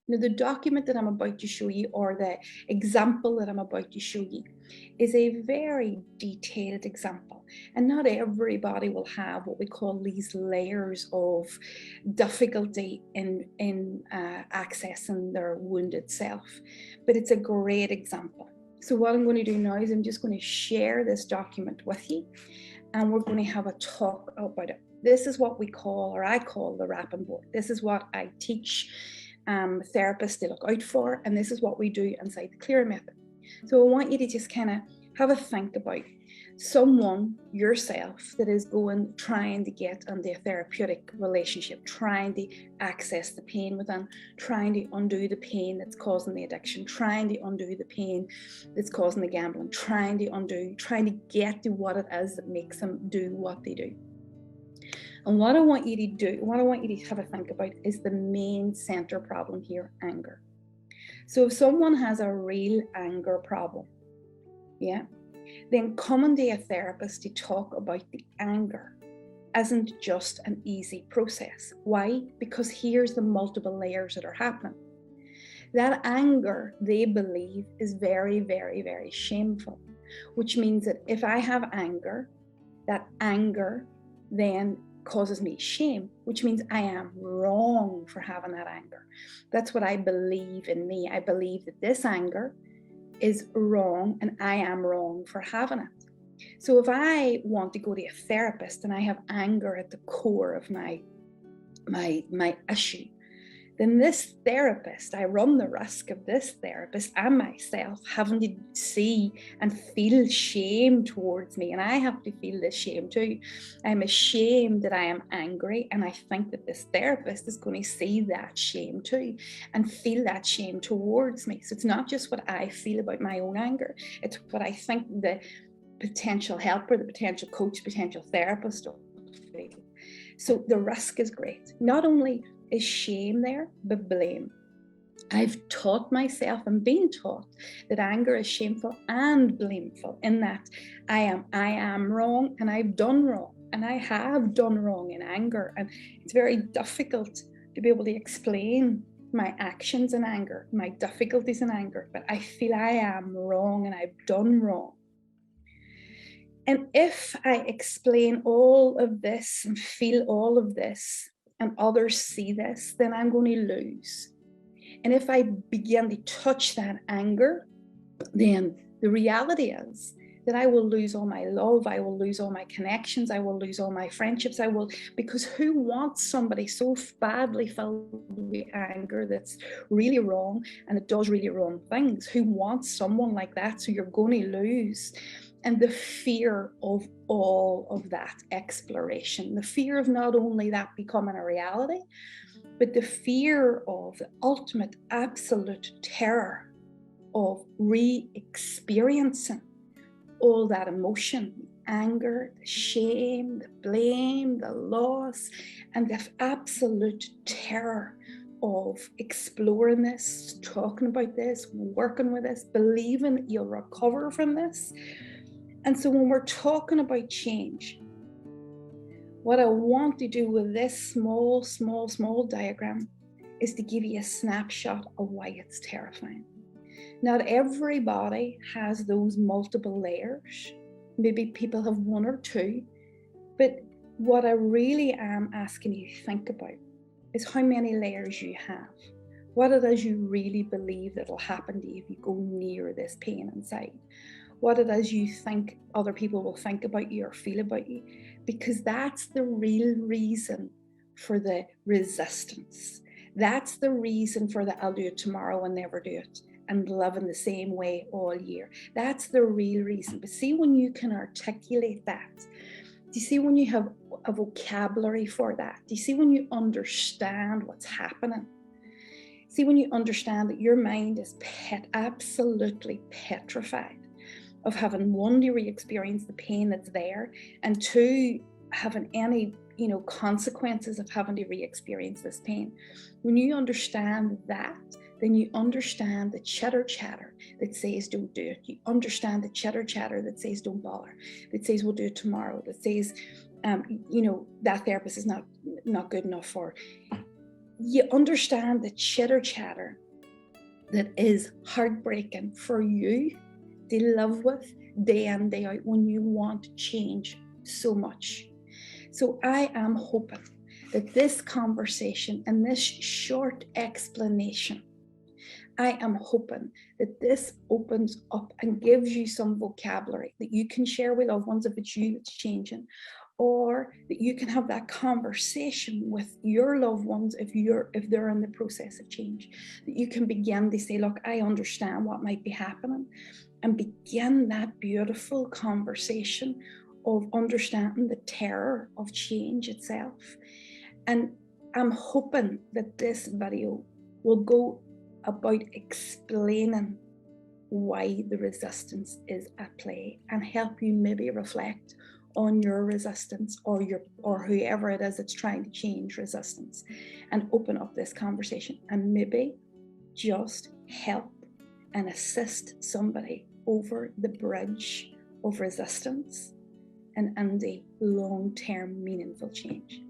Now, the document that I'm about to show you, or the example that I'm about to show you, is a very detailed example. And not everybody will have what we call these layers of difficulty in accessing their wounded self. But it's a great example. So, what I'm going to do now is I'm just going to share this document with you, and we're going to have a talk about it. This is what we call, or I call, the rapping board. This is what I teach therapists to look out for, and this is what we do inside the Clear Method. So I want you to just kind of have a think about someone, yourself, that is trying to get into a therapeutic relationship, trying to access the pain within, trying to undo the pain that's causing the addiction, trying to undo the pain that's causing the gambling, trying to get to what it is that makes them do what they do. And what I want you to do, what I want you to have a think about is the main center problem here, anger. So if someone has a real anger problem, yeah, then coming to a therapist to talk about the anger isn't just an easy process. Why? Because here's the multiple layers that are happening. That anger, they believe, is very, very, very shameful, which means that if I have anger, that anger then causes me shame, which means I am wrong for having that anger. That's what I believe in me. I believe that this anger is wrong and I am wrong for having it. So if I want to go to a therapist and I have anger at the core of my issue, then this therapist, I run the risk of this therapist and myself having to see and feel shame towards me. And I have to feel this shame too. I'm ashamed that I am angry. And I think that this therapist is going to see that shame too and feel that shame towards me. So it's not just what I feel about my own anger, it's what I think the potential helper, the potential coach, potential therapist will feel. So the risk is great. Not only is shame there, but blame. I've taught myself and been taught that anger is shameful and blameful, in that I am wrong and I've done wrong, and I have done wrong in anger. And it's very difficult to be able to explain my actions in anger, my difficulties in anger, but I feel I am wrong and I've done wrong. And if I explain all of this and feel all of this, and others see this, then I'm going to lose. And if I begin to touch that anger, then the reality is that I will lose all my love, I will lose all my connections, I will lose all my friendships, because who wants somebody so badly filled with anger that's really wrong and it does really wrong things? Who wants someone like that? So you're going to lose. And the fear of all of that exploration, the fear of not only that becoming a reality, but the fear of the ultimate absolute terror of re-experiencing all that emotion, the anger, the shame, the blame, the loss, and the absolute terror of exploring this, talking about this, working with this, believing you'll recover from this. And so when we're talking about change, what I want to do with this small diagram is to give you a snapshot of why it's terrifying. Not everybody has those multiple layers. Maybe people have one or two, but what I really am asking you to think about is how many layers you have. What it is you really believe that'll happen to you if you go near this pain inside. What it is you think other people will think about you or feel about you, because that's the real reason for the resistance. That's the reason for the I'll do it tomorrow and never do it and live in the same way all year. That's the real reason. But see, when you can articulate that, do you see when you have a vocabulary for that? Do you see when you understand what's happening? See when you understand that your mind is absolutely petrified of having, one, to re-experience the pain that's there, and two, having any consequences of having to re-experience this pain. When you understand that, then you understand the chitter that says don't do it. You understand the chitter that says don't bother, that says we'll do it tomorrow, that says that therapist is not good enough for. you understand the chitter chatter that is heartbreaking for you to live with day in, day out when you want change so much. So I am hoping that this conversation and this short explanation, I am hoping that this opens up and gives you some vocabulary that you can share with loved ones if it's you that's changing, or that you can have that conversation with your loved ones if they're in the process of change, that you can begin to say, look, I understand what might be happening, and begin that beautiful conversation of understanding the terror of change itself. And I'm hoping that this video will go about explaining why the resistance is at play and help you maybe reflect on your resistance, or whoever it is that's trying to change resistance, and open up this conversation and maybe just help and assist somebody over the bridge of resistance and the long-term meaningful change.